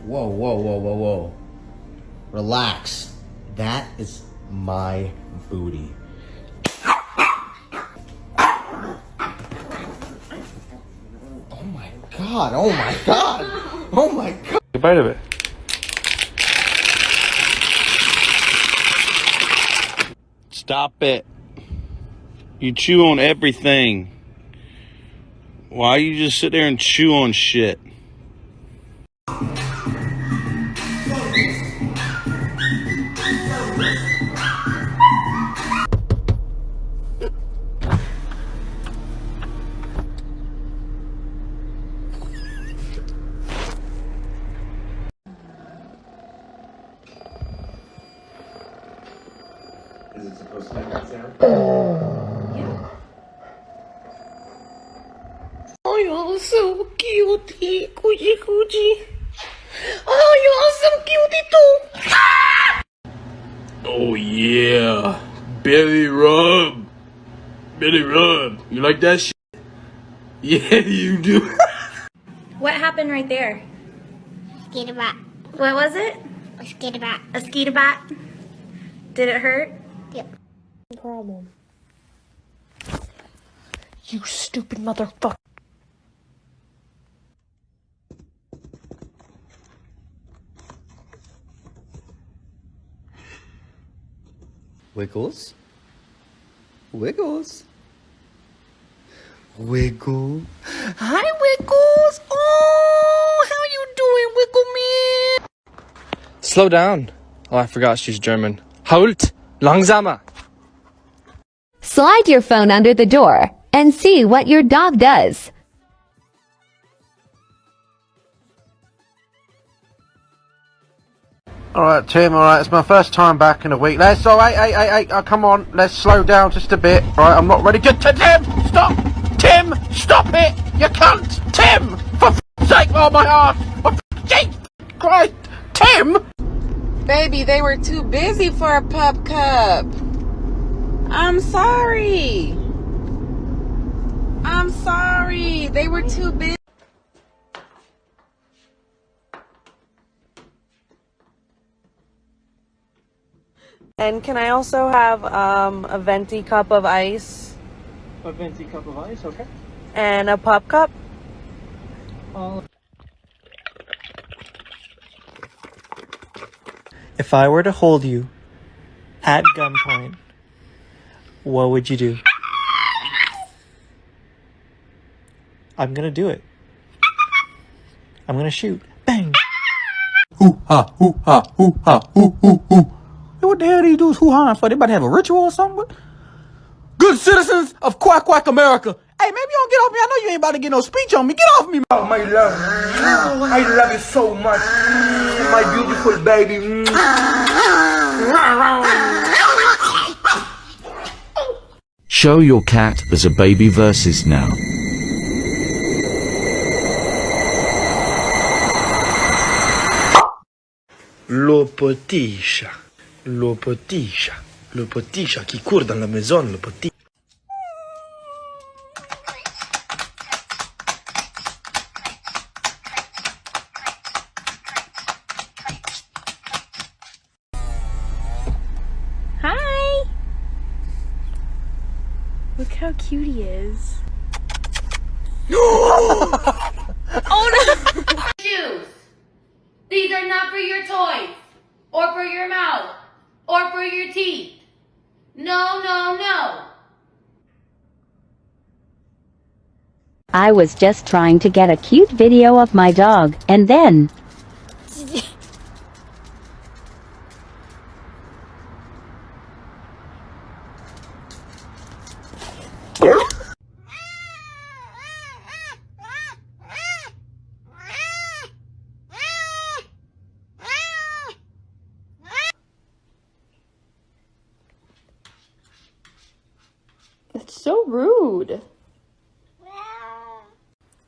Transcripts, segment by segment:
Whoa, whoa, whoa, whoa, whoa. Relax. That is my booty. Oh my god, oh my god, oh my god. A bite of it. Stop it. You chew on everything. Why you just sit there and chew on shit? Is it supposed to make that sound? Yeah. Oh, you're so cutie, coochie coochie. Oh, you're so cutie too. Oh yeah. Belly rub. Belly rub. You like that shit? Yeah, you do. What happened right there? Skater bat. What was it? A skater bat. A skeeter bat? Did it hurt? Yep. Problem. You stupid motherfucker. Wiggles. Wiggles. Wiggle. Hi, Wiggles. Oh, how you doing, Wiggle man? Slow down. Oh, I forgot she's German. Halt! Langsamer! Slide your phone under the door and see what your dog does. Alright, Tim, alright, it's my first time back in a week. Let's, hey, come on, let's slow down just a bit. Alright, I'm not ready to, Tim, stop! Tim, stop it! You cunt! Tim! For f***'s sake, oh my ass! For f***'s sake! Christ! Tim! Baby, they were too busy for a pup cup. I'm sorry. I'm sorry. They were too busy. And can I also have a venti cup of ice? A venti cup of ice, okay. And a pup cup? If I were to hold you at gunpoint, what would you do? I'm gonna do it. I'm gonna shoot. Bang! Hoo-ha, hoo-ha, hoo-ha, hoo-hoo-hoo. What the hell are these dudes hoo-ha for? They about to have a ritual or something? Good citizens of Quack Quack America. Hey, maybe you don't get off me. I know you ain't about to get no speech on me. Get off me. Oh, my love. I love you so much. My beautiful baby. Show your cat as a baby versus now. Le petit chat. Le petit chat. Le petit chat qui court dans la maison. Le petit. Hi! Look how cute he is. Oh no! Shoes. These are not for your toys, or for your mouth, or for your teeth. No, no, no. I was just trying to get a cute video of my dog, and then... That's so rude.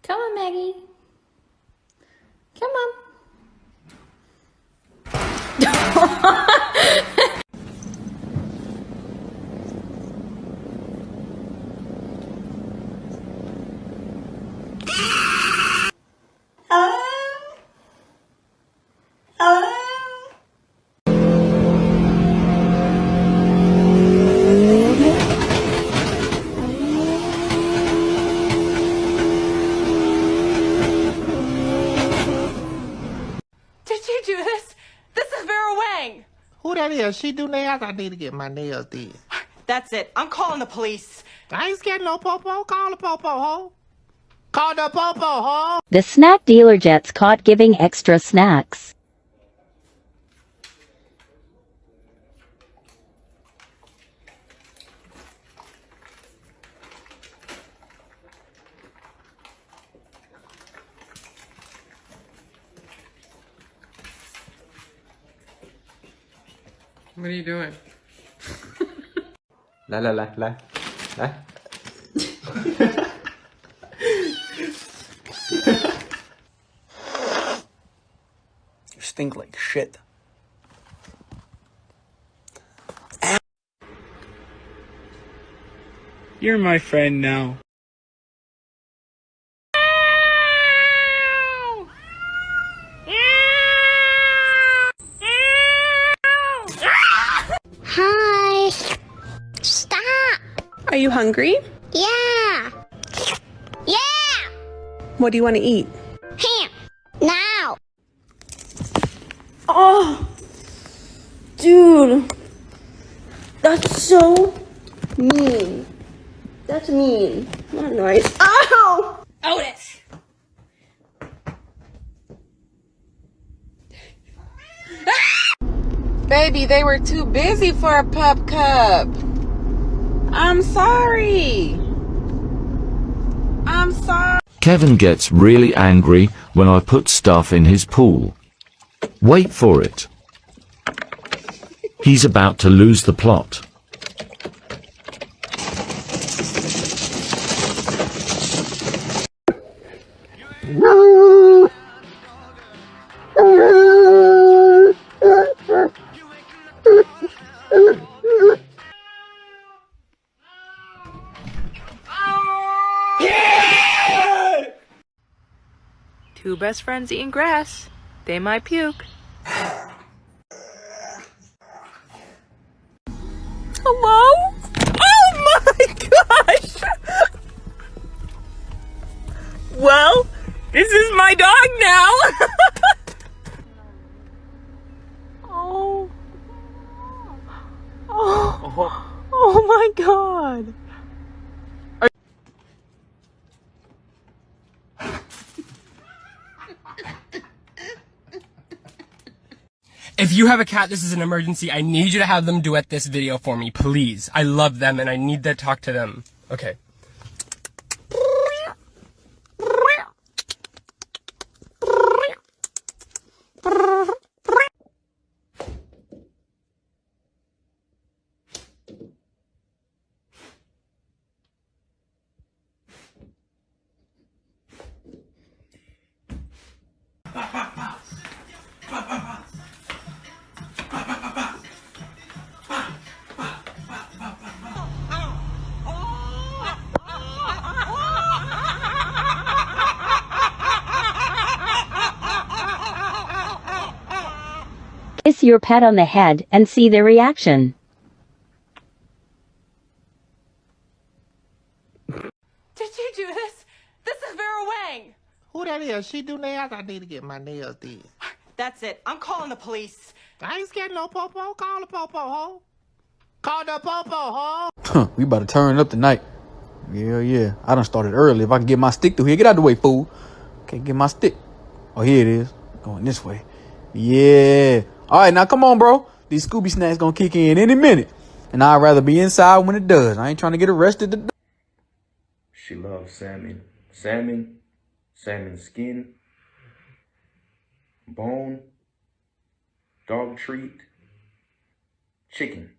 Come on, Maggie. Come on. you do this? This is Vera Wang. Who that is? She do nails? I need to get my nails did. That's it. I'm calling the police. I ain't scared no popo. Call the popo, ho. Call the popo, ho. The snack dealer gets caught giving extra snacks. What are you doing? Lại. You stink like shit. You're my friend now. Hi. Stop. Are you hungry? Yeah. Yeah. What do you want to eat? Ham. Now. Oh, dude, that's so mean. That's mean. Not nice. Ow! Otis! Baby, they were too busy for a pup cup. I'm sorry. I'm sorry. Kevin gets really angry when I put stuff in his pool. Wait for it. He's about to lose the plot. Two best friends eating grass. They might puke. Hello? Oh my gosh! Well, this is my dog now. Oh my god. If you have a cat, this is an emergency. I need you to have them duet this video for me, please. I love them and I need to talk to them. Okay. Kiss your pet on the head and see the reaction. Did you do this? This is Vera Wang. Who that is? She do nails? I need to get my nails did. That's it. I'm calling the police. I ain't scared no popo. Call the popo, ho. Call the popo, ho. We about to turn up tonight. Yeah. I done started early. If I can get my stick through here, get out the way, fool. Can't get my stick. Oh, here it is. Going this way. Yeah. All right, now come on, bro. These Scooby snacks gonna kick in any minute. And I'd rather be inside when it does. I ain't trying to get arrested today. She loves salmon. Salmon skin, bone, dog treat, chicken.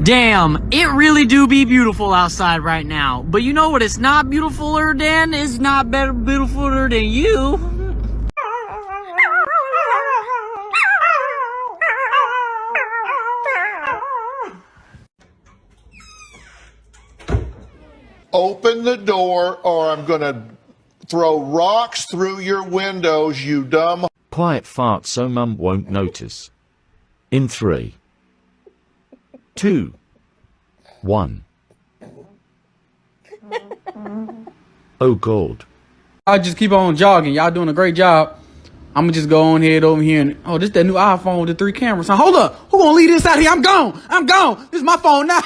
Damn, it really do be beautiful outside right now. But you know what it's not beautifuler than? It's not better beautifuler than you. Open the door or I'm gonna throw rocks through your windows, you dumb. Quiet fart so mum won't notice. In 3, 2, 1. Oh God. I'll just keep on jogging. Y'all doing a great job. I'm gonna just go on head over here and oh, this that new iPhone with the 3 cameras. Hold up, who gonna leave this out here? I'm gone. This is my phone now.